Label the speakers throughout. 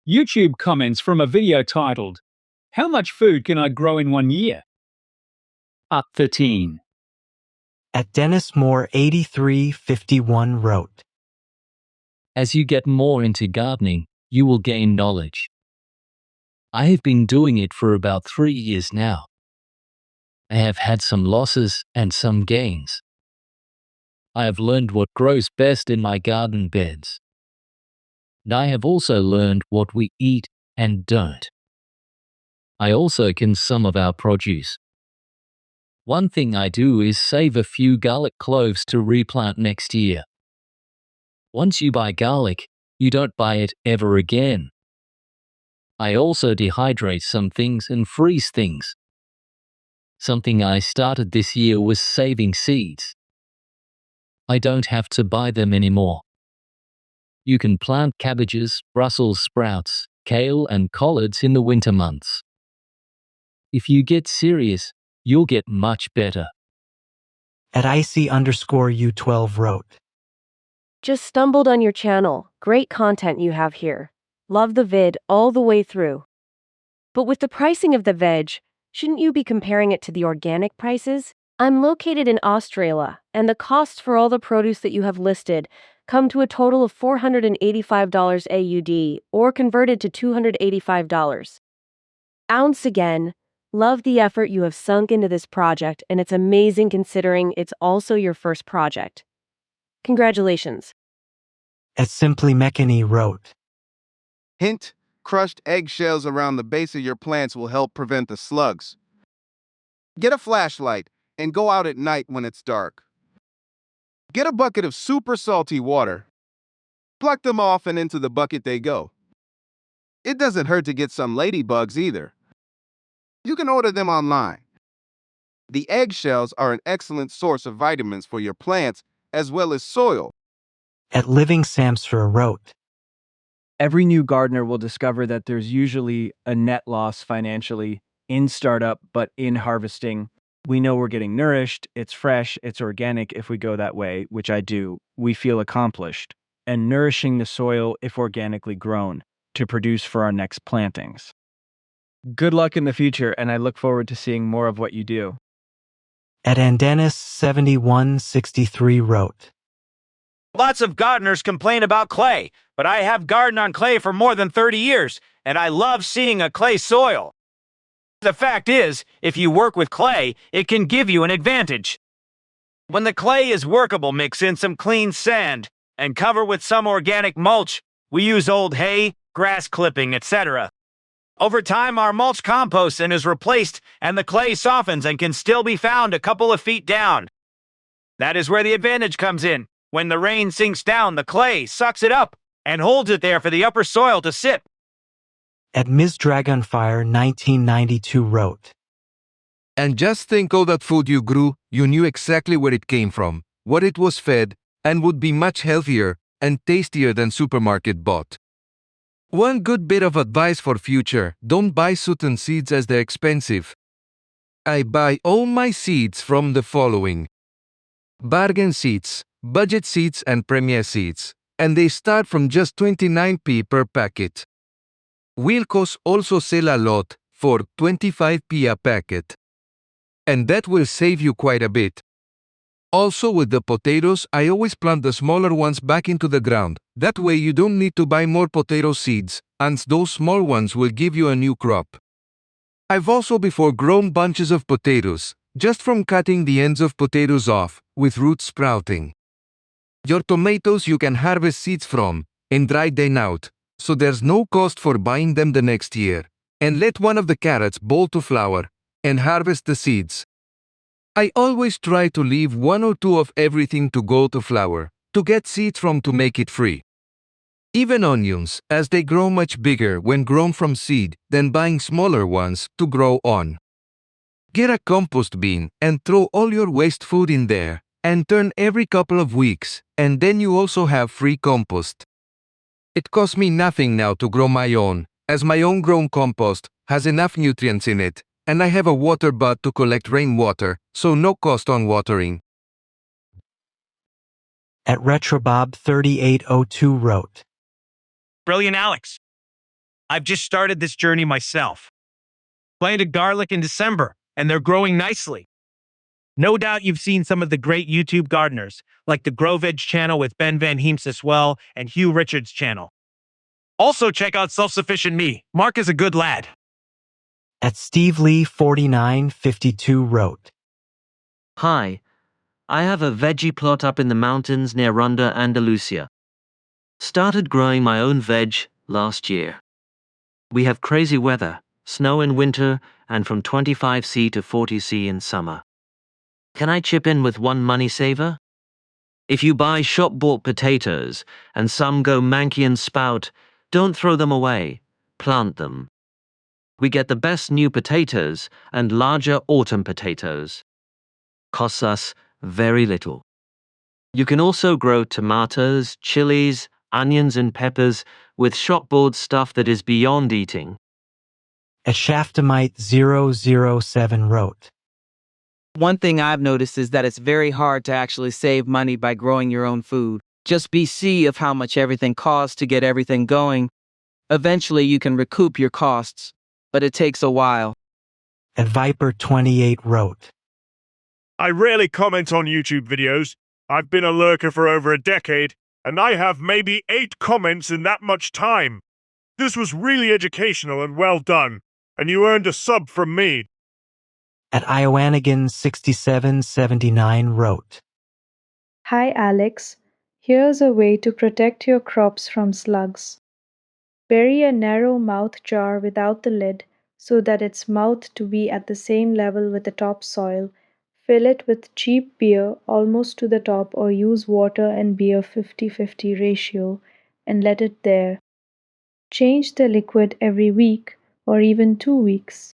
Speaker 1: YouTube comments from a video titled, "How much food can I grow in 1 year?" Up 13.
Speaker 2: At Dennis Moore 8351 wrote,
Speaker 3: As you get more into gardening, you will gain knowledge. I have been doing it for about 3 years now. I have had some losses and some gains. I have learned what grows best in my garden beds. And I have also learned what we eat and don't. I also can some of our produce. One thing I do is save a few garlic cloves to replant next year. Once you buy garlic, you don't buy it ever again. I also dehydrate some things and freeze things. Something I started this year was saving seeds. I don't have to buy them anymore. You can plant cabbages, Brussels sprouts, kale and collards in the winter months. If you get serious, you'll get much better.
Speaker 2: At icy_U12 wrote,
Speaker 4: Just stumbled on your channel. Great content you have here. Love the vid all the way through. But with the pricing of the veg, shouldn't you be comparing it to the organic prices? I'm located in Australia, and the costs for all the produce that you have listed come to a total of $485 AUD, or converted to $285. Ounce again, love the effort you have sunk into this project, and it's amazing considering it's also your first project. Congratulations.
Speaker 2: At Simply Mechany wrote,
Speaker 5: Hint, crushed eggshells around the base of your plants will help prevent the slugs. Get a flashlight and go out at night when it's dark. Get a bucket of super salty water. Pluck them off and into the bucket they go. It doesn't hurt to get some ladybugs either. You can order them online. The eggshells are an excellent source of vitamins for your plants as well as soil.
Speaker 2: At Living Samsfer wrote,
Speaker 6: Every new gardener will discover that there's usually a net loss financially in startup, but in harvesting, we know we're getting nourished, it's fresh, it's organic if we go that way, which I do. We feel accomplished. And nourishing the soil if organically grown to produce for our next plantings. Good luck in the future, and I look forward to seeing more of what you do.
Speaker 2: At Andanis 7163 wrote,
Speaker 7: Lots of gardeners complain about clay, but I have gardened on clay for more than 30 years, and I love seeing a clay soil. The fact is, if you work with clay, it can give you an advantage. When the clay is workable, mix in some clean sand and cover with some organic mulch. We use old hay, grass clipping, etc. Over time, our mulch composts and is replaced, and the clay softens and can still be found a couple of feet down. That is where the advantage comes in. When the rain sinks down, the clay sucks it up and holds it there for the upper soil to sit.
Speaker 2: At Ms. Dragonfire 1992 wrote,
Speaker 8: And just think all that food you grew, you knew exactly where it came from, what it was fed, and would be much healthier and tastier than supermarket bought. One good bit of advice for future, don't buy certain seeds as they're expensive. I buy all my seeds from the following: bargain seeds, budget seeds and premier seeds, and they start from just 29p per packet. Wilco's also sell a lot for 25p a packet. And that will save you quite a bit. Also with the potatoes, I always plant the smaller ones back into the ground. That way you don't need to buy more potato seeds, and those small ones will give you a new crop. I've also before grown bunches of potatoes, just from cutting the ends of potatoes off, with roots sprouting. Your tomatoes you can harvest seeds from, and dry them out, so there's no cost for buying them the next year. And let one of the carrots bolt to flower, and harvest the seeds. I always try to leave 1 or 2 of everything to go to flower, to get seeds from to make it free. Even onions, as they grow much bigger when grown from seed than buying smaller ones to grow on. Get a compost bin and throw all your waste food in there, and turn every couple of weeks, and then you also have free compost. It costs me nothing now to grow my own, as my own grown compost has enough nutrients in it, and I have a water butt to collect rainwater, so no cost on watering.
Speaker 2: At Retrobob 3802 wrote,
Speaker 7: Brilliant, Alex. I've just started this journey myself. Planted garlic in December, and they're growing nicely. No doubt you've seen some of the great YouTube gardeners, like the Grow Veg channel with Ben Van Heemst as well, and Hugh Richards' channel. Also check out Self-Sufficient Me. Mark is a good lad.
Speaker 2: At Steve Lee 4952 wrote,
Speaker 9: Hi, I have a veggie plot up in the mountains near Ronda, Andalusia. Started growing my own veg last year. We have crazy weather, snow in winter, and from 25°C to 40°C in summer. Can I chip in with one money saver? If you buy shop-bought potatoes and some go manky and spout, don't throw them away, plant them. We get the best new potatoes and larger autumn potatoes. Costs us very little. You can also grow tomatoes, chilies, onions and peppers with shop-bought stuff that is beyond eating.
Speaker 2: At Shaftamite007 wrote,
Speaker 10: One thing I've noticed is that it's very hard to actually save money by growing your own food. Just be see of how much everything costs to get everything going. Eventually you can recoup your costs, but it takes a while.
Speaker 2: At Viper28 wrote,
Speaker 11: I rarely comment on YouTube videos. I've been a lurker for over a decade, and I have maybe 8 comments in that much time. This was really educational and well done, and you earned a sub from me.
Speaker 2: At Iowannigan6779 wrote,
Speaker 12: Hi Alex, here's a way to protect your crops from slugs. Bury a narrow mouth jar without the lid so that its mouth to be at the same level with the topsoil. Fill it with cheap beer almost to the top or use water and beer 50-50 ratio and let it there. Change the liquid every week or even 2 weeks.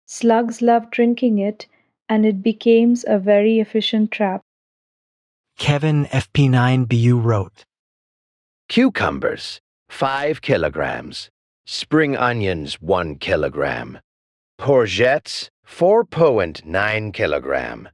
Speaker 12: Slugs love drinking it and it becomes a very efficient trap.
Speaker 2: Kevin FP9BU wrote,
Speaker 13: Cucumbers, 5 kilograms. Spring onions, 1 kilogram. Courgettes, 4.9 kilogram.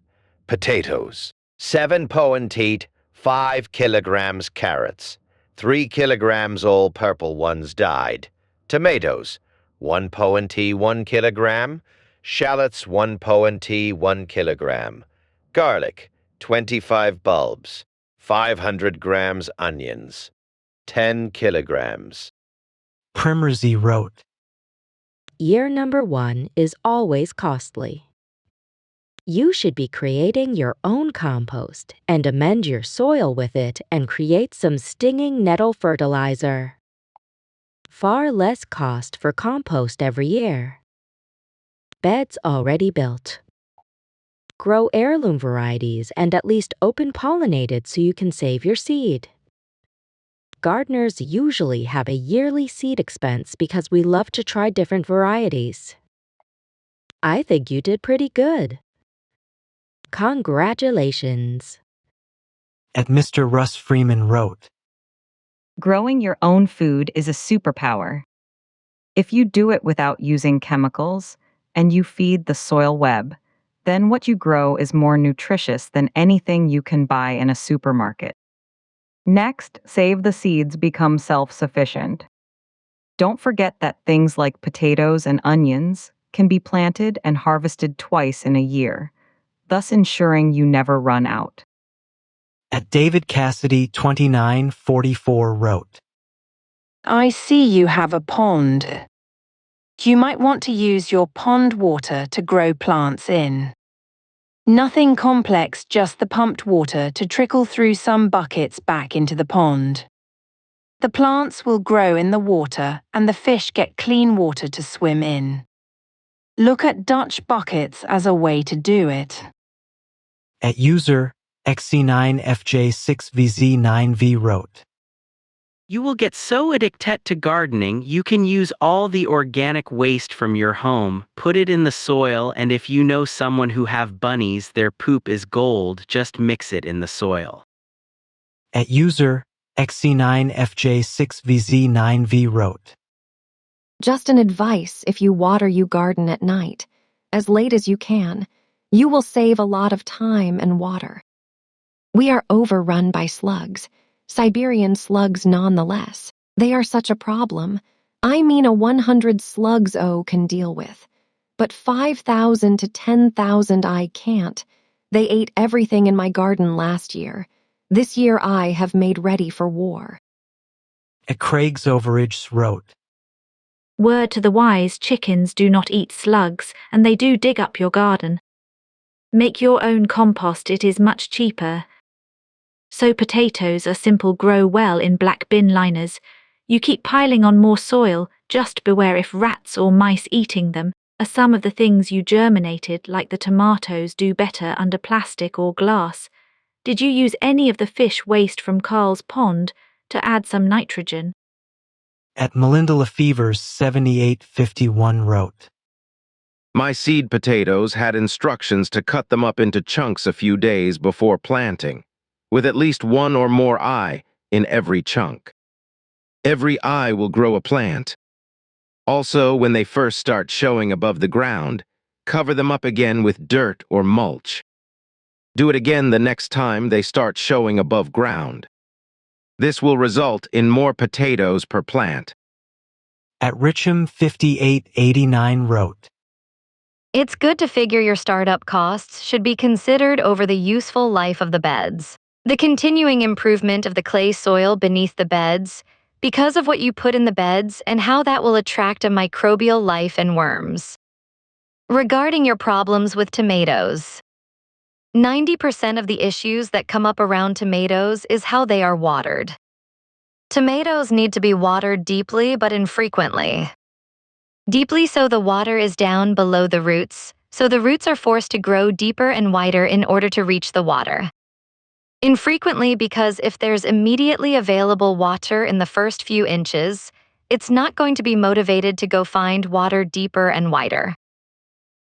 Speaker 13: Potatoes, 7 pound teat, 5 kilograms carrots. 3 kilograms all purple ones dyed. Tomatoes, 1 pound tea, 1 kilogram. Shallots, 1 pound tea, 1 kilogram. Garlic, 25 bulbs. 500 grams onions. 10 kilograms.
Speaker 2: Primerzy wrote,
Speaker 14: Year number 1 is always costly. You should be creating your own compost and amend your soil with it and create some stinging nettle fertilizer. Far less cost for compost every year. Beds already built. Grow heirloom varieties and at least open pollinated so you can save your seed. Gardeners usually have a yearly seed expense because we love to try different varieties. I think you did pretty good. Congratulations.
Speaker 2: At Mr. Russ Freeman wrote,
Speaker 15: Growing your own food is a superpower. If you do it without using chemicals and you feed the soil web, then what you grow is more nutritious than anything you can buy in a supermarket. Next, save the seeds become self-sufficient. Don't forget that things like potatoes and onions can be planted and harvested twice in a year, thus ensuring you never run out.
Speaker 2: At David Cassidy 2944 wrote,
Speaker 16: I see you have a pond. You might want to use your pond water to grow plants in. Nothing complex, just the pumped water to trickle through some buckets back into the pond. The plants will grow in the water and the fish get clean water to swim in. Look at Dutch buckets as a way to do it.
Speaker 2: At user XC9FJ6VZ9V wrote,
Speaker 17: You will get so addicted to gardening, you can use all the organic waste from your home, put it in the soil, and if you know someone who have bunnies, their poop is gold, just mix it in the soil.
Speaker 2: At user XC9FJ6VZ9V wrote,
Speaker 18: Just an advice if you water you garden at night, as late as you can, you will save a lot of time and water. We are overrun by slugs. Siberian slugs nonetheless. They are such a problem. I mean a 100 slugs can deal with. But 5,000 to 10,000 I can't. They ate everything in my garden last year. This year I have made ready for war.
Speaker 2: At Craig's Overage wrote,
Speaker 19: Word to the wise, chickens do not eat slugs, and they do dig up your garden. Make your own compost, it is much cheaper. So potatoes are simple, grow well in black bin liners. You keep piling on more soil, just beware if rats or mice eating them are some of the things you germinated, like the tomatoes, do better under plastic or glass. Did you use any of the fish waste from Carl's pond to add some nitrogen?
Speaker 2: At Melinda Lefevre's 7851 wrote,
Speaker 20: My seed potatoes had instructions to cut them up into chunks a few days before planting, with at least one or more eye in every chunk. Every eye will grow a plant. Also, when they first start showing above the ground, cover them up again with dirt or mulch. Do it again the next time they start showing above ground. This will result in more potatoes per plant.
Speaker 2: At Richam 5889 wrote,
Speaker 21: It's good to figure your startup costs should be considered over the useful life of the beds. The continuing improvement of the clay soil beneath the beds, because of what you put in the beds and how that will attract a microbial life and worms. Regarding your problems with tomatoes, 90% of the issues that come up around tomatoes is how they are watered. Tomatoes need to be watered deeply but infrequently. Deeply so the water is down below the roots, so the roots are forced to grow deeper and wider in order to reach the water. Infrequently because if there's immediately available water in the first few inches, it's not going to be motivated to go find water deeper and wider.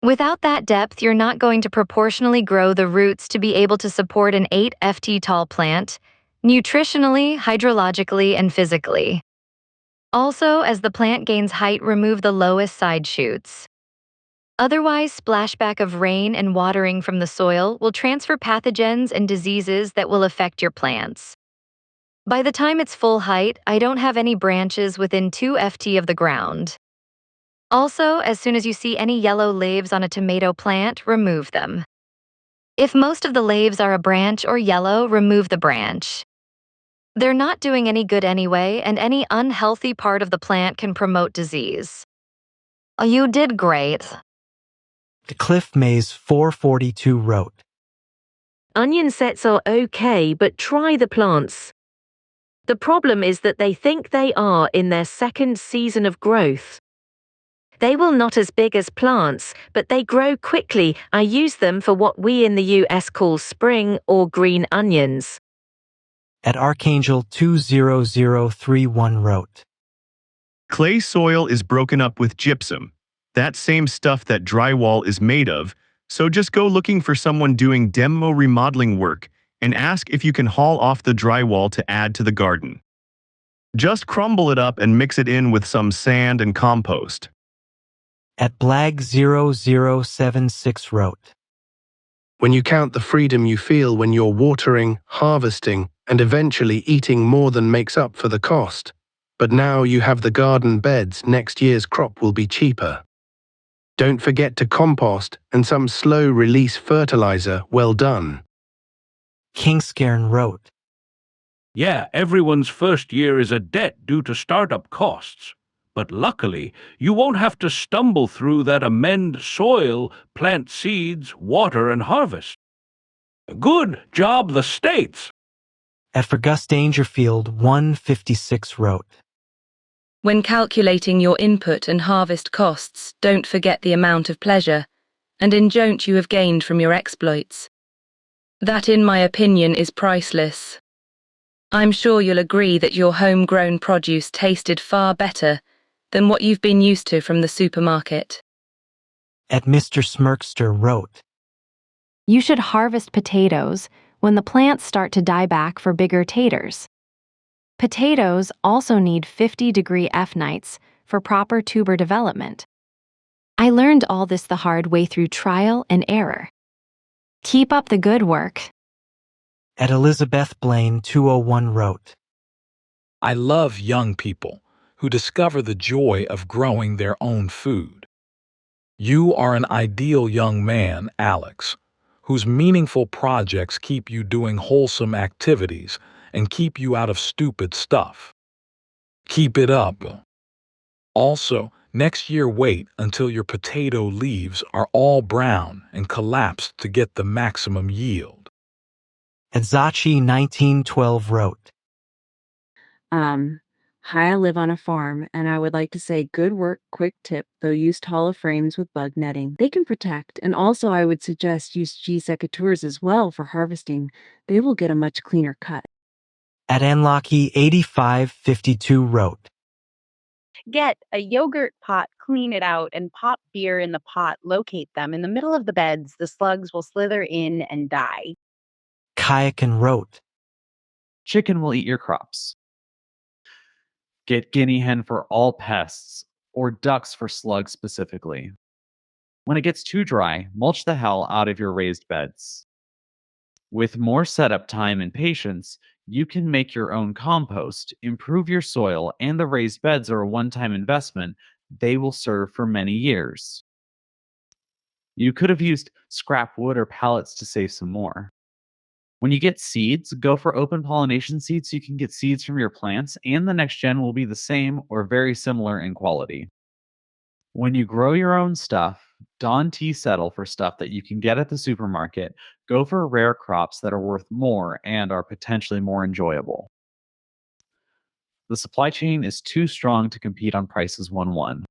Speaker 21: Without that depth, you're not going to proportionally grow the roots to be able to support an 8 ft tall plant, nutritionally, hydrologically, and physically. Also, as the plant gains height, remove the lowest side shoots. Otherwise, splashback of rain and watering from the soil will transfer pathogens and diseases that will affect your plants. By the time it's full height, I don't have any branches within 2 ft of the ground. Also, as soon as you see any yellow leaves on a tomato plant, remove them. If most of the leaves are a branch or yellow, remove the branch. They're not doing any good anyway, and any unhealthy part of the plant can promote disease. You did great.
Speaker 2: The Cliff Maze 442 wrote,
Speaker 22: Onion sets are okay, but try the plants. The problem is that they think they are in their second season of growth. They will not as big as plants, but they grow quickly. I use them for what we in the US call spring or green onions.
Speaker 2: At Archangel 20031 wrote,
Speaker 23: Clay soil is broken up with gypsum, that same stuff that drywall is made of, so just go looking for someone doing demo remodeling work and ask if you can haul off the drywall to add to the garden. Just crumble it up and mix it in with some sand and compost.
Speaker 2: At Blag0076 wrote,
Speaker 24: When you count the freedom you feel when you're watering, harvesting, and eventually eating more than makes up for the cost, but now you have the garden beds, next year's crop will be cheaper. Don't forget to compost and some slow-release fertilizer. Well done.
Speaker 2: Kingscairn wrote,
Speaker 25: Yeah, everyone's first year is a debt due to startup costs. But luckily, you won't have to stumble through that amend soil, plant seeds, water, and harvest. Good job, the States!
Speaker 2: At Fergus Dangerfield 156 wrote,
Speaker 26: When calculating your input and harvest costs, don't forget the amount of pleasure and enjoyment you have gained from your exploits. That, in my opinion, is priceless. I'm sure you'll agree that your homegrown produce tasted far better than what you've been used to from the supermarket.
Speaker 2: At Mr. Smirkster wrote,
Speaker 4: You should harvest potatoes when the plants start to die back for bigger taters. Potatoes also need 50-degree F nights for proper tuber development. I learned all this the hard way through trial and error. Keep up the good work.
Speaker 2: At Elizabeth Blaine 201 wrote,
Speaker 27: I love young people,
Speaker 1: who discover the joy of growing their own food. You are an ideal young man, Alex, whose meaningful projects keep you doing wholesome activities and keep you out of stupid stuff. Keep it up. Also, next year wait until your potato leaves are all brown and collapsed to get the maximum yield.
Speaker 2: Adzachi 1912 wrote,
Speaker 3: Hi, I live on a farm, and I would like to say good work, quick tip, though use taller frames with bug netting. They can protect, and also I would suggest use G-secateurs as well for harvesting. They will get a much cleaner cut.
Speaker 2: At Enlocky 8552 wrote,
Speaker 5: Get a yogurt pot, clean it out, and pop beer in the pot. Locate them in the middle of the beds. The slugs will slither in and die.
Speaker 2: Kayakin wrote,
Speaker 6: Chicken will eat your crops. Get guinea hen for all pests, or ducks for slugs specifically. When it gets too dry, mulch the hell out of your raised beds. With more setup time and patience, you can make your own compost, improve your soil, and the raised beds are a one-time investment. They will serve for many years. You could have used scrap wood or pallets to save some more. When you get seeds, go for open pollination seeds so you can get seeds from your plants, and the next gen will be the same or very similar in quality. When you grow your own stuff, don't settle for stuff that you can get at the supermarket. Go for rare crops that are worth more and are potentially more enjoyable. The supply chain is too strong to compete on prices 1-1.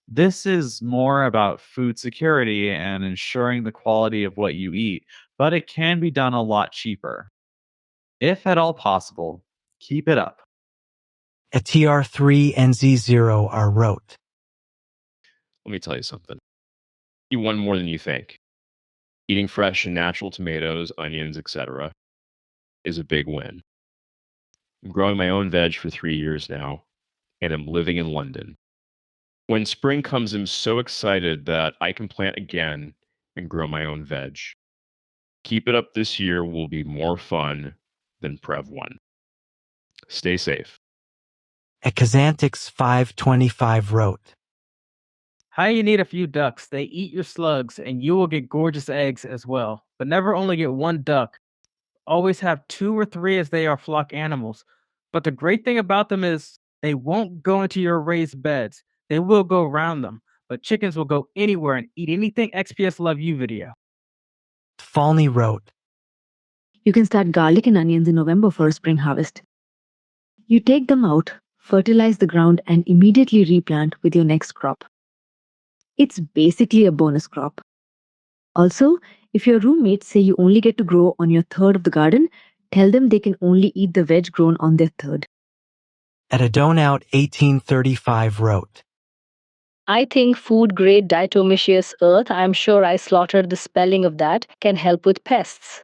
Speaker 6: This is more about food security and ensuring the quality of what you eat, but it can be done a lot cheaper. If at all possible, keep it up.
Speaker 2: At TR3NZ0R wrote,
Speaker 7: Let me tell you something. You won more than you think. Eating fresh and natural tomatoes, onions, etc. is a big win. I'm growing my own veg for 3 years now, and I'm living in London. When spring comes, I'm so excited that I can plant again and grow my own veg. Keep it up this year will be more fun than Prev 1. Stay safe.
Speaker 2: At Kazantix 525 wrote,
Speaker 10: How you need a few ducks. They eat your slugs, and you will get gorgeous eggs as well. But never only get one duck. Always have 2 or 3 as they are flock animals. But the great thing about them is they won't go into your raised beds. They will go around them. But chickens will go anywhere and eat anything XPS Love You video.
Speaker 2: Falney wrote,
Speaker 8: You can start garlic and onions in November for a spring harvest. You take them out, fertilize the ground, and immediately replant with your next crop. It's basically a bonus crop. Also, if your roommates say you only get to grow on your third of the garden, tell them they can only eat the veg grown on their third.
Speaker 2: At Adonout 1835 wrote,
Speaker 27: I think food-grade diatomaceous earth, I'm sure I slaughtered the spelling of that, can help with pests.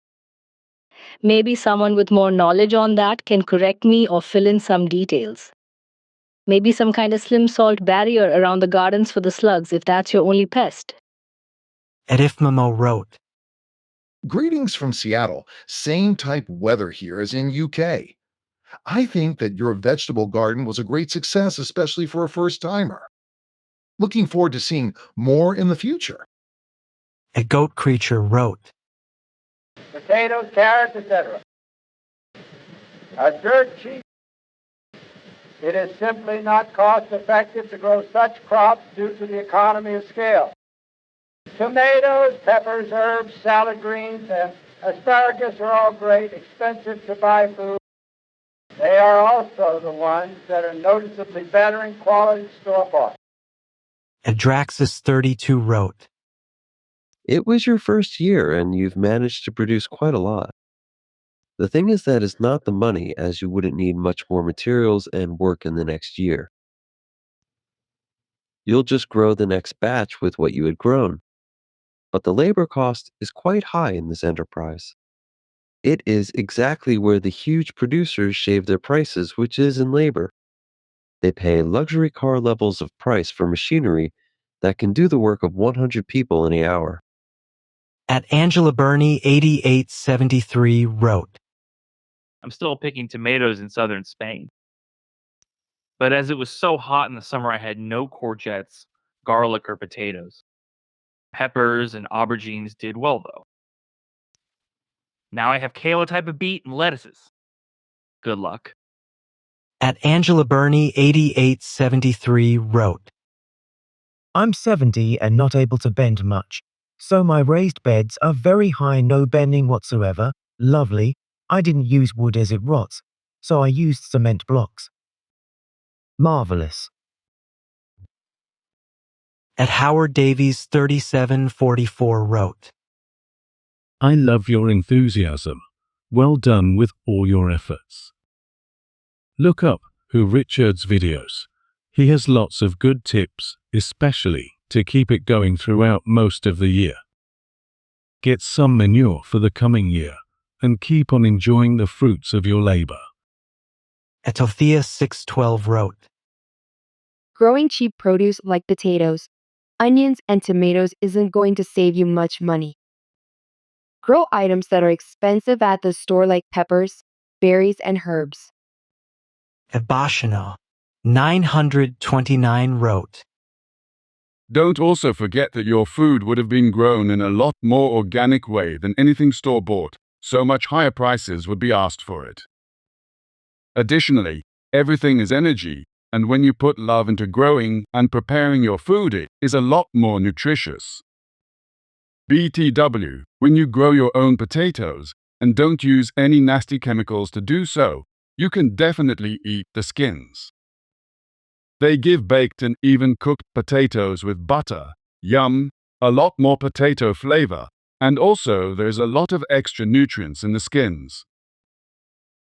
Speaker 27: Maybe someone with more knowledge on that can correct me or fill in some details. Maybe some kind of slim salt barrier around the gardens for the slugs if that's your only pest.
Speaker 2: At Ifmamo wrote,
Speaker 28: Greetings from Seattle. Same type weather here as in UK. I think that your vegetable garden was a great success, especially for a first-timer. Looking forward to seeing more in the future.
Speaker 2: At Goat Creature wrote,
Speaker 29: Potatoes, carrots, etc. are dirt cheap. It is simply not cost-effective to grow such crops due to the economy of scale. Tomatoes, peppers, herbs, salad greens, and asparagus are all great, expensive to buy food. They are also the ones that are noticeably better in quality store-bought.
Speaker 2: At Draxus 32 wrote,
Speaker 30: It was your first year and you've managed to produce quite a lot. The thing is that it's not the money, as you wouldn't need much more materials and work in the next year. You'll just grow the next batch with what you had grown. But the labor cost is quite high in this enterprise. It is exactly where the huge producers shave their prices, which is in labor. They pay luxury car levels of price for machinery that can do the work of 100 people in an hour.
Speaker 2: At Angela Burney 8873 wrote,
Speaker 31: I'm still picking tomatoes in southern Spain.
Speaker 9: But as it was so hot in the summer, I had no courgettes, garlic, or potatoes. Peppers and aubergines did well, though. Now I have kale, a type of beet, and lettuces. Good luck.
Speaker 2: At Angela Burney 8873 wrote,
Speaker 11: I'm 70 and not able to bend much, so my raised beds are very high, no bending whatsoever. Lovely. I didn't use wood as it rots, so I used cement blocks. Marvelous.
Speaker 2: At Howard Davies 3744 wrote,
Speaker 12: I love your enthusiasm. Well done with all your efforts. Look up Who Richard's videos. He has lots of good tips, especially to keep it going throughout most of the year. Get some manure for the coming year and keep on enjoying the fruits of your labor.
Speaker 2: At Tothea 612 wrote,
Speaker 13: Growing cheap produce like potatoes, onions, and tomatoes isn't going to save you much money. Grow items that are expensive at the store like peppers, berries, and herbs.
Speaker 2: At Bashano 929 wrote,
Speaker 14: Don't also forget that your food would have been grown in a lot more organic way than anything store-bought, so much higher prices would be asked for it. Additionally, everything is energy, and when you put love into growing and preparing your food, it is a lot more nutritious. BTW, when you grow your own potatoes and don't use any nasty chemicals to do so, you can definitely eat the skins. They give baked and even cooked potatoes with butter. Yum, a lot more potato flavor, and also there's a lot of extra nutrients in the skins.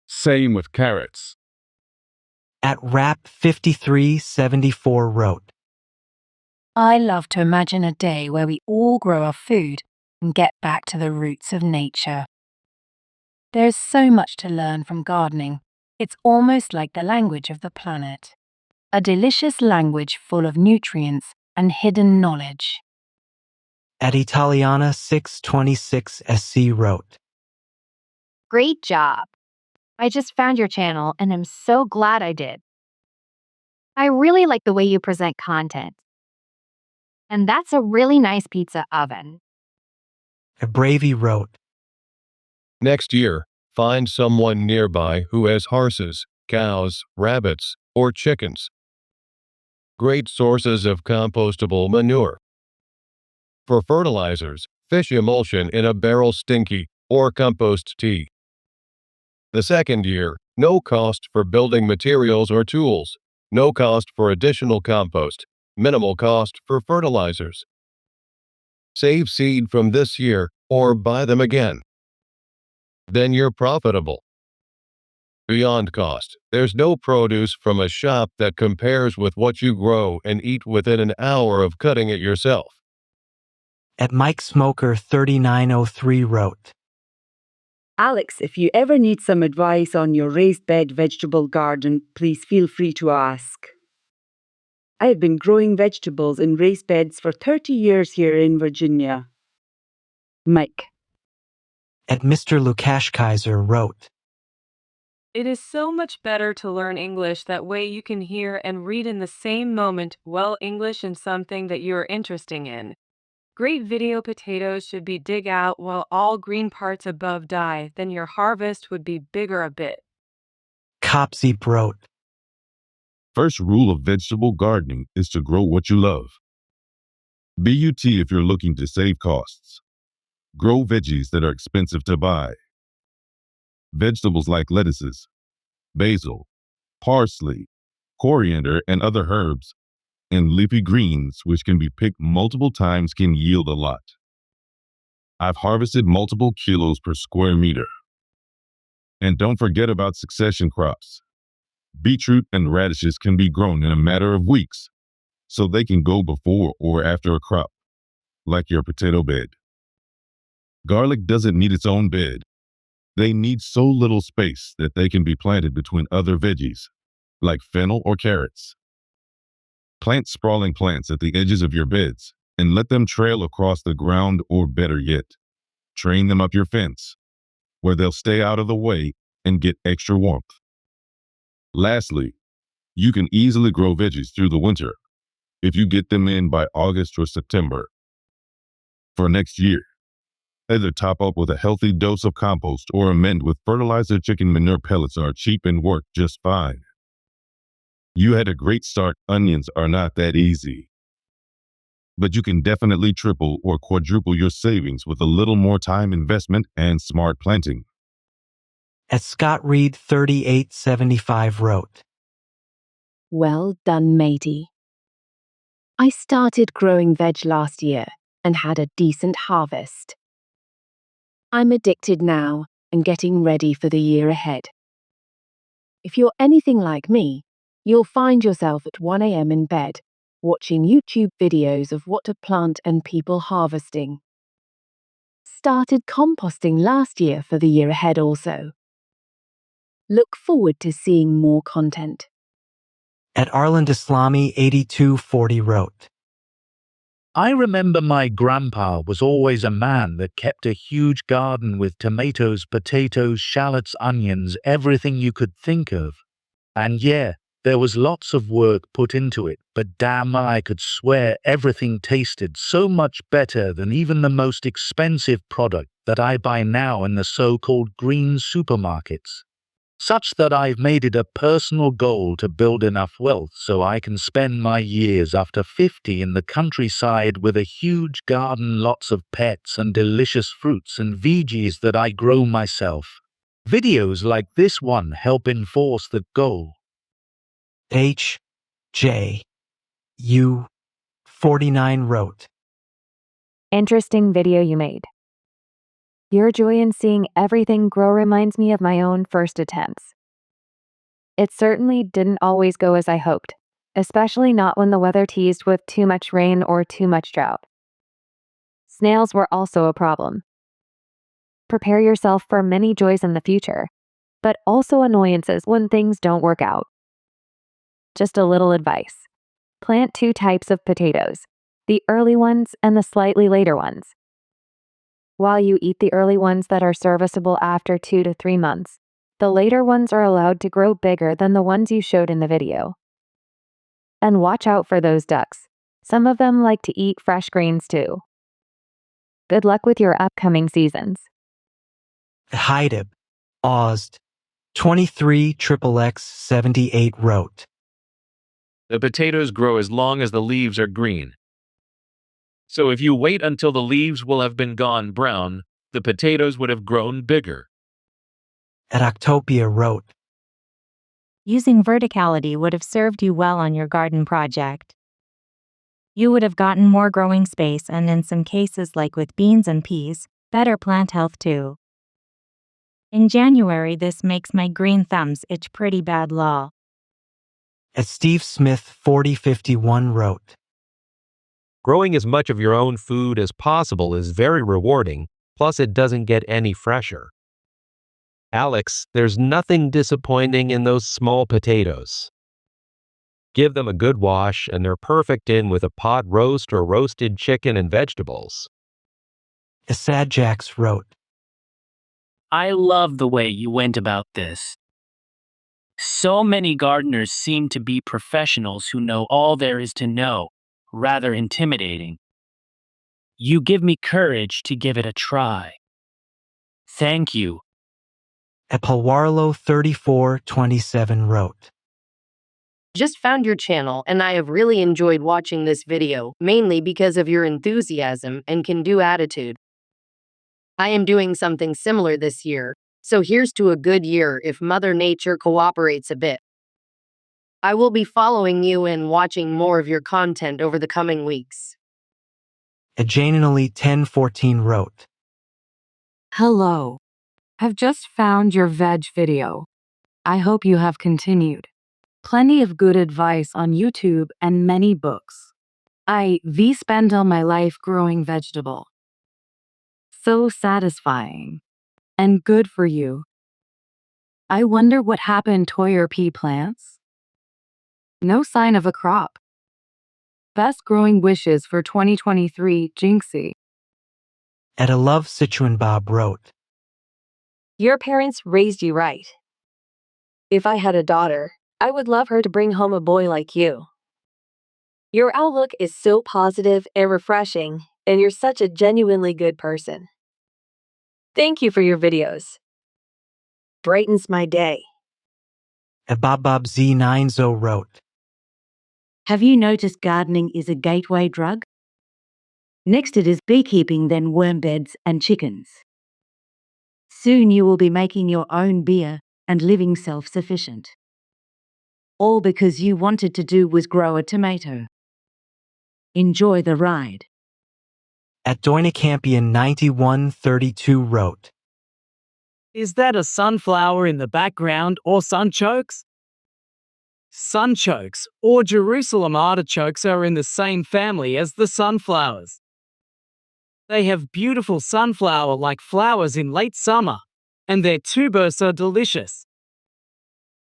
Speaker 14: Same with carrots.
Speaker 2: At Rap 5374 wrote,
Speaker 15: I love to imagine a day where we all grow our food and get back to the roots of nature. There's so much to learn from gardening. It's almost like the language of the planet. A delicious language full of nutrients and hidden knowledge.
Speaker 2: At Italiana 626 SC wrote,
Speaker 13: Great job. I just found your channel and I'm so glad I did. I really like the way you present content. And that's a really nice pizza oven.
Speaker 2: At Bravey wrote,
Speaker 16: Next year, find someone nearby who has horses, cows, rabbits, or chickens. Great sources of compostable manure. For fertilizers, fish emulsion in a barrel stinky or compost tea. The second year, no cost for building materials or tools, no cost for additional compost, minimal cost for fertilizers. Save seed from this year or buy them again. Then you're profitable. Beyond cost, there's no produce from a shop that compares with what you grow and eat within an hour of cutting it yourself.
Speaker 2: At Mike Smoker 3903 wrote,
Speaker 17: Alex, if you ever need some advice on your raised bed vegetable garden, please feel free to ask. I have been growing vegetables in raised beds for 30 years here in Virginia. Mike.
Speaker 2: At Mr. Lukash Kaiser wrote,
Speaker 18: It is so much better to learn English. That way you can hear and read in the same moment well English in something that you are interested in. Great video potatoes should be dig out while all green parts above die, then your harvest would be bigger a bit.
Speaker 2: Copsy wrote,
Speaker 19: First rule of vegetable gardening is to grow what you love. BUT if you're looking to save costs. Grow veggies that are expensive to buy. Vegetables like lettuces, basil, parsley, coriander, and other herbs, and leafy greens, which can be picked multiple times, can yield a lot. I've harvested multiple kilos per square meter. And don't forget about succession crops. Beetroot and radishes can be grown in a matter of weeks, so they can go before or after a crop, like your potato bed. Garlic doesn't need its own bed. They need so little space that they can be planted between other veggies, like fennel or carrots. Plant sprawling plants at the edges of your beds and let them trail across the ground, or better yet, train them up your fence, where they'll stay out of the way and get extra warmth. Lastly, You can easily grow veggies through the winter if you get them in by August or September. For next year, either top up with a healthy dose of compost or amend with fertilizer. Chicken manure pellets are cheap and work just fine. You had a great start. Onions are not that easy, but you can definitely triple or quadruple your savings with a little more time investment and smart planting.
Speaker 2: As Scott Reed 3875 wrote,
Speaker 13: Well done, matey. I started growing veg last year and had a decent harvest. I'm addicted now and getting ready for the year ahead. If you're anything like me, you'll find yourself at 1 a.m. in bed, watching YouTube videos of what to plant and people harvesting. Started composting last year for the year ahead also. Look forward to seeing more content.
Speaker 2: At Arland Islami 8240 wrote,
Speaker 1: I remember my grandpa was always a man that kept a huge garden with tomatoes, potatoes, shallots, onions, everything you could think of. And yeah, there was lots of work put into it, but damn, I could swear everything tasted so much better than even the most expensive product that I buy now in the so-called green supermarkets. Such that I've made it a personal goal to build enough wealth so I can spend my years after 50 in the countryside with a huge garden, lots of pets and delicious fruits and veggies that I grow myself. Videos like this one help enforce that goal.
Speaker 2: H.J.U. 49 wrote,
Speaker 3: Interesting video you made. Your joy in seeing everything grow reminds me of my own first attempts. It certainly didn't always go as I hoped, especially not when the weather teased with too much rain or too much drought. Snails were also a problem. Prepare yourself for many joys in the future, but also annoyances when things don't work out. Just a little advice. Plant 2 types of potatoes, the early ones and the slightly later ones. While you eat the early ones that are serviceable after 2 to 3 months, the later ones are allowed to grow bigger than the ones you showed in the video. And watch out for those ducks. Some of them like to eat fresh greens too. Good luck with your upcoming seasons.
Speaker 2: Haideb, Ozd 23XXX78 wrote,
Speaker 4: The potatoes grow as long as the leaves are green. So if you wait until the leaves will have been gone brown, the potatoes would have grown bigger.
Speaker 2: At Octopia wrote,
Speaker 20: Using verticality would have served you well on your garden project. You would have gotten more growing space and in some cases like with beans and peas, better plant health too. In January this makes my green thumbs itch pretty bad lol.
Speaker 2: At Steve Smith 4051 wrote,
Speaker 30: Growing as much of your own food as possible is very rewarding, plus it doesn't get any fresher. Alex, there's nothing disappointing in those small potatoes. Give them a good wash and they're perfect in with a pot roast or roasted chicken and vegetables.
Speaker 2: Asad Jax wrote,
Speaker 21: I love the way you went about this. So many gardeners seem to be professionals who know all there is to know, rather intimidating. You give me courage to give it a try. Thank you.
Speaker 2: At Palwarlo 3427 wrote,
Speaker 1: Just found your channel and I have really enjoyed watching this video, mainly because of your enthusiasm and can-do attitude. I am doing something similar this year, so here's to a good year if Mother Nature cooperates a bit. I will be following you and watching more of your content over the coming weeks.
Speaker 2: At Jananali 1014 wrote,
Speaker 22: Hello. I've just found your veg video. I hope you have continued. Plenty of good advice on YouTube and many books. We spend all my life growing vegetable. So satisfying. And good for you. I wonder what happened to your pea plants? No sign of a crop. Best growing wishes for 2023, Jinxie.
Speaker 2: At A Love Sichuan Bob wrote,
Speaker 23: Your parents raised you right. If I had a daughter,
Speaker 3: I would love her to bring home a boy like you. Your outlook is so positive and refreshing, and you're such a genuinely good person. Thank you for your videos. Brightens my day.
Speaker 2: Bob Z90 wrote,
Speaker 5: Have you noticed gardening is a gateway drug? Next it is beekeeping, then worm beds and chickens. Soon you will be making your own beer and living self-sufficient. All because you wanted to do was grow a tomato. Enjoy the ride.
Speaker 2: Doinacampion 9132 wrote,
Speaker 6: Is that a sunflower in the background or sunchokes? Sunchokes or Jerusalem artichokes are in the same family as the sunflowers. They have beautiful sunflower-like flowers in late summer, and their tubers are delicious.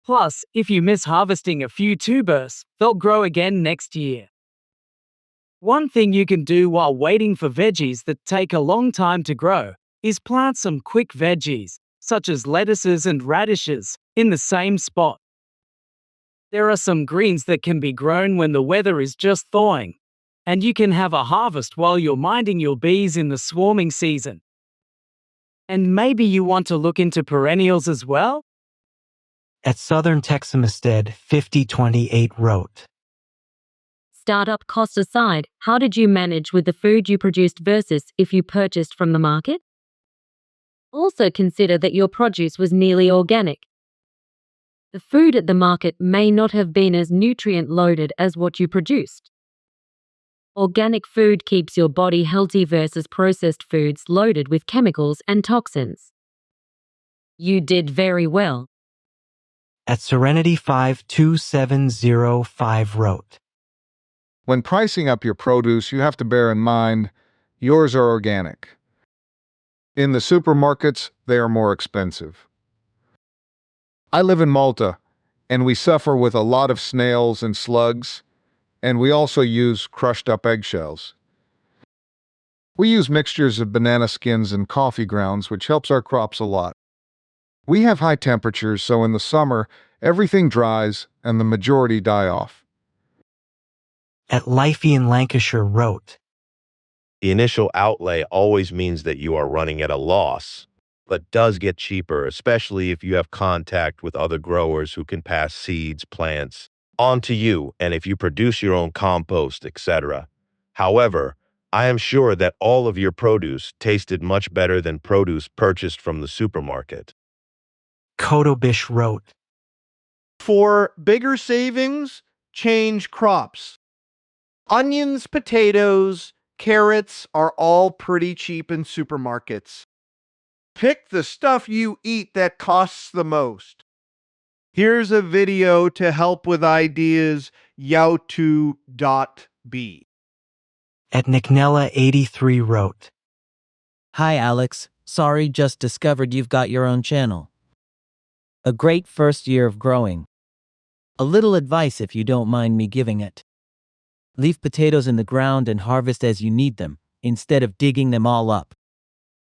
Speaker 6: Plus, if you miss harvesting a few tubers, they'll grow again next year. One thing you can do while waiting for veggies that take a long time to grow is plant some quick veggies, such as lettuces and radishes, in the same spot. There are some greens that can be grown when the weather is just thawing, and you can have a harvest while you're minding your bees in the swarming season. And maybe you want to look into perennials as well?
Speaker 2: Southern Texamisted 5028 wrote,
Speaker 7: Startup costs aside, how did you manage with the food you produced versus if you purchased from the market? Also consider that your produce was nearly organic. The food at the market may not have been as nutrient-loaded as what you produced. Organic food keeps your body healthy versus processed foods loaded with chemicals and toxins. You did very well.
Speaker 2: Serenity 52705 wrote,
Speaker 28: When pricing up your produce, you have to bear in mind yours are organic. In the supermarkets, they are more expensive. I live in Malta, and we suffer with a lot of snails and slugs, and we also use crushed up eggshells. We use mixtures of banana skins and coffee grounds, which helps our crops a lot. We have high temperatures, so in the summer, everything dries and the majority die off.
Speaker 2: Lifey in Lancashire wrote,
Speaker 8: The initial outlay always means that you are running at a loss, but does get cheaper, especially if you have contact with other growers who can pass seeds, plants on to you, and if you produce your own compost, etc. However, I am sure that all of your produce tasted much better than produce purchased from the supermarket.
Speaker 2: Kodobish wrote,
Speaker 10: For bigger savings, change crops. Onions, potatoes, carrots are all pretty cheap in supermarkets. Pick the stuff you eat that costs the most. Here's a video to help with ideas, yowto.b.
Speaker 2: Nicknella 83 wrote,
Speaker 23: Hi Alex, sorry, just discovered you've got your own channel. A great first year of growing. A little advice if you don't mind me giving it. Leave potatoes in the ground and harvest as you need them, instead of digging them all up.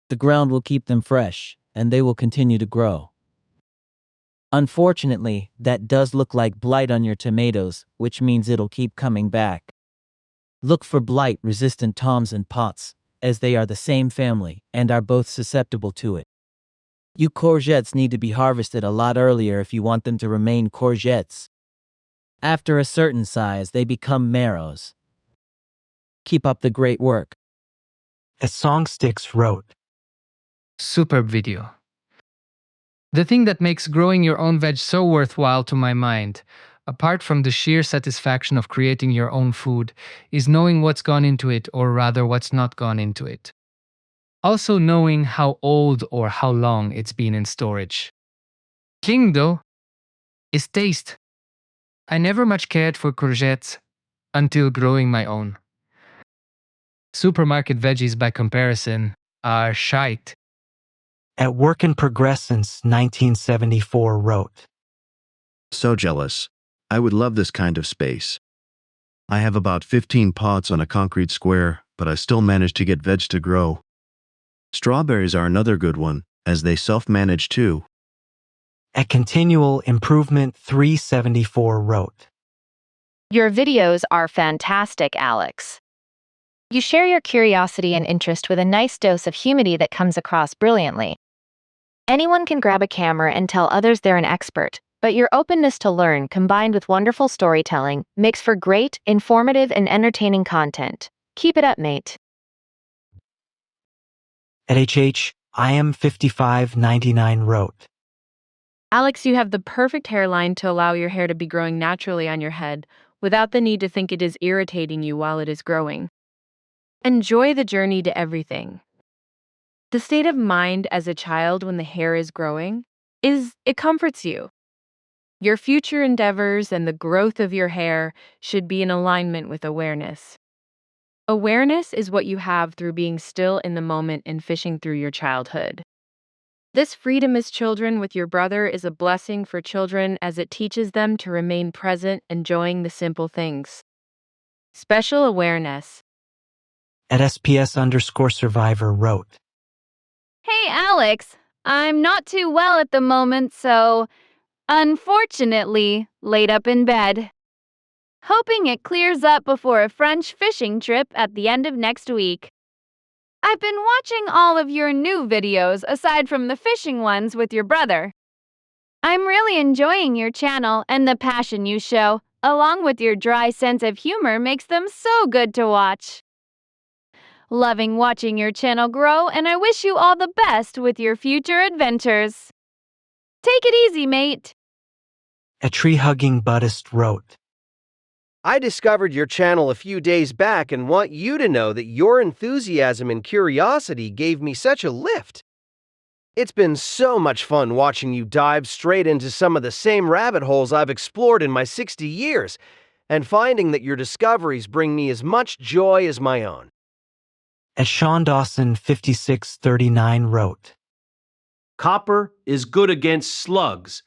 Speaker 23: The ground will keep them fresh, and they will continue to grow. Unfortunately, that does look like blight on your tomatoes, which means it'll keep coming back. Look for blight-resistant toms and pots, as they are the same family and are both susceptible to it. You courgettes need to be harvested a lot earlier if you want them to remain courgettes. After a certain size, they become marrows. Keep up the great work.
Speaker 2: Songsticks wrote,
Speaker 24: Superb video. The thing that makes growing your own veg so worthwhile to my mind, apart from the sheer satisfaction of creating your own food, is knowing what's gone into it, or rather what's not gone into it. Also knowing how old or how long it's been in storage. King though is taste. I never much cared for courgettes until growing my own. Supermarket veggies by comparison are shite.
Speaker 2: Work in Progress since 1974 wrote,
Speaker 25: So jealous. I would love this kind of space. I have about 15 pots on a concrete square, but I still manage to get veg to grow. Strawberries are another good one, as they self-manage too.
Speaker 2: At Continual Improvement 374 wrote,
Speaker 9: Your videos are fantastic, Alex. You share your curiosity and interest with a nice dose of humility that comes across brilliantly. Anyone can grab a camera and tell others they're an expert, but your openness to learn combined with wonderful storytelling makes for great, informative, and entertaining content. Keep it up, mate.
Speaker 2: At I am 5599 wrote,
Speaker 18: Alex, you have the perfect hairline to allow your hair to be growing naturally on your head without the need to think it is irritating you while it is growing. Enjoy the journey to everything. The state of mind as a child when the hair is growing it comforts you. Your future endeavors and the growth of your hair should be in alignment with awareness. Awareness is what you have through being still in the moment and fishing through your childhood. This freedom as children with your brother is a blessing for children as it teaches them to remain present, enjoying the simple things. Special awareness.
Speaker 2: At SPS_survivor wrote,
Speaker 11: Hey, Alex. I'm not too well at the moment, so unfortunately, laid up in bed. Hoping it clears up before a French fishing trip at the end of next week. I've been watching all of your new videos aside from the fishing ones with your brother. I'm really enjoying your channel, and the passion you show, along with your dry sense of humor, makes them so good to watch. Loving watching your channel grow, and I wish you all the best with your future adventures. Take it easy, mate.
Speaker 2: A tree-hugging Buddhist wrote,
Speaker 12: I discovered your channel a few days back and want you to know that your enthusiasm and curiosity gave me such a lift. It's been so much fun watching you dive straight into some of the same rabbit holes I've explored in my 60 years, and finding that your discoveries bring me as much joy as my own.
Speaker 2: As Sean Dawson 5639 wrote,
Speaker 14: Copper is good against slugs.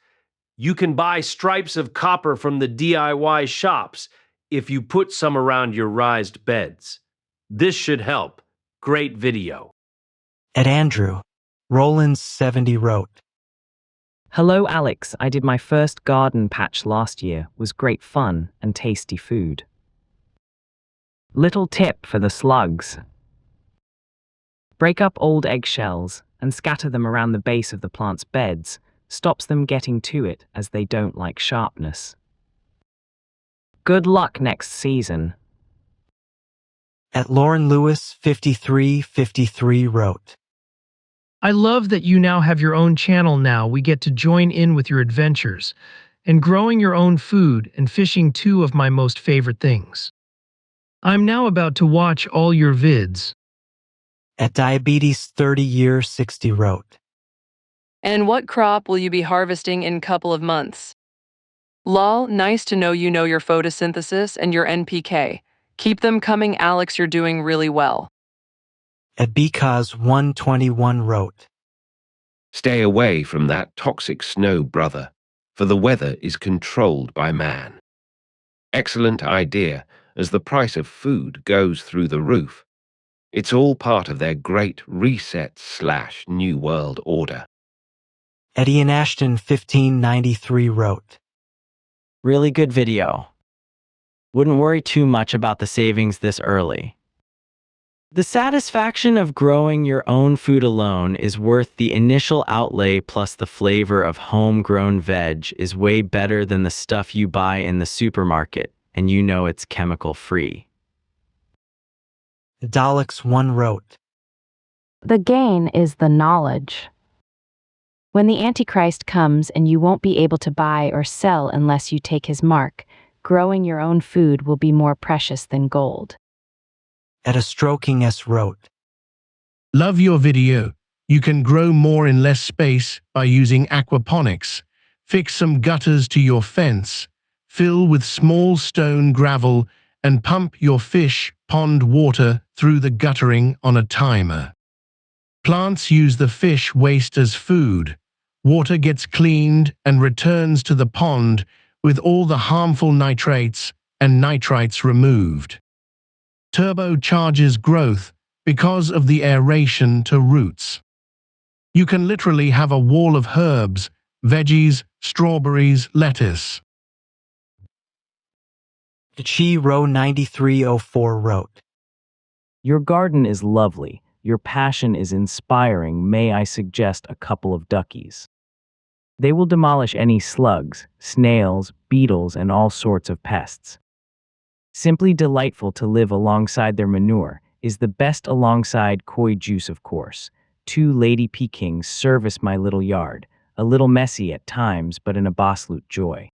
Speaker 14: You can buy stripes of copper from the DIY shops if you put some around your raised beds. This should help. Great video.
Speaker 2: At Andrew Rollins 70 wrote,
Speaker 15: Hello, Alex. I did my first garden patch last year. Was great fun and tasty food. Little tip for the slugs. Break up old eggshells and scatter them around the base of the plant's beds. Stops them getting to it as they don't like sharpness. Good luck next season.
Speaker 2: At Lauren Lewis 5353 wrote,
Speaker 16: I love that you now have your own channel now. We get to join in with your adventures, and growing your own food and fishing two of my most favorite things. I'm now about to watch all your vids.
Speaker 2: At Diabetes 30 Year 60 wrote,
Speaker 17: And what crop will you be harvesting in couple of months? Lol, nice to know you know your photosynthesis and your NPK. Keep them coming, Alex, you're doing really well.
Speaker 2: At Because 121 wrote,
Speaker 26: Stay away from that toxic snow, brother, for the weather is controlled by man. Excellent idea, as the price of food goes through the roof. It's all part of their great reset/New World Order.
Speaker 2: At Ian Ashton 1593 wrote,
Speaker 23: Really good video. Wouldn't worry too much about the savings this early. The satisfaction of growing your own food alone is worth the initial outlay, plus the flavor of homegrown veg is way better than the stuff you buy in the supermarket, and you know it's chemical-free.
Speaker 2: Daleks 1 wrote,
Speaker 9: The gain is the knowledge. When the Antichrist comes and you won't be able to buy or sell unless you take his mark, growing your own food will be more precious than gold.
Speaker 2: At A Stroking S wrote,
Speaker 16: Love your video. You can grow more in less space by using aquaponics. Fix some gutters to your fence. Fill with small stone gravel and pump your fish pond water through the guttering on a timer. Plants use the fish waste as food. Water gets cleaned and returns to the pond with all the harmful nitrates and nitrites removed. Turbocharges growth because of the aeration to roots. You can literally have a wall of herbs, veggies, strawberries, lettuce.
Speaker 2: Chi Row 9304 wrote,
Speaker 15: Your garden is lovely. Your passion is inspiring. May I suggest a couple of duckies? They will demolish any slugs, snails, beetles, and all sorts of pests. Simply delightful to live alongside their manure is the best alongside koi juice, of course. 2 lady Pekings service my little yard, a little messy at times, but in a bossloot joy.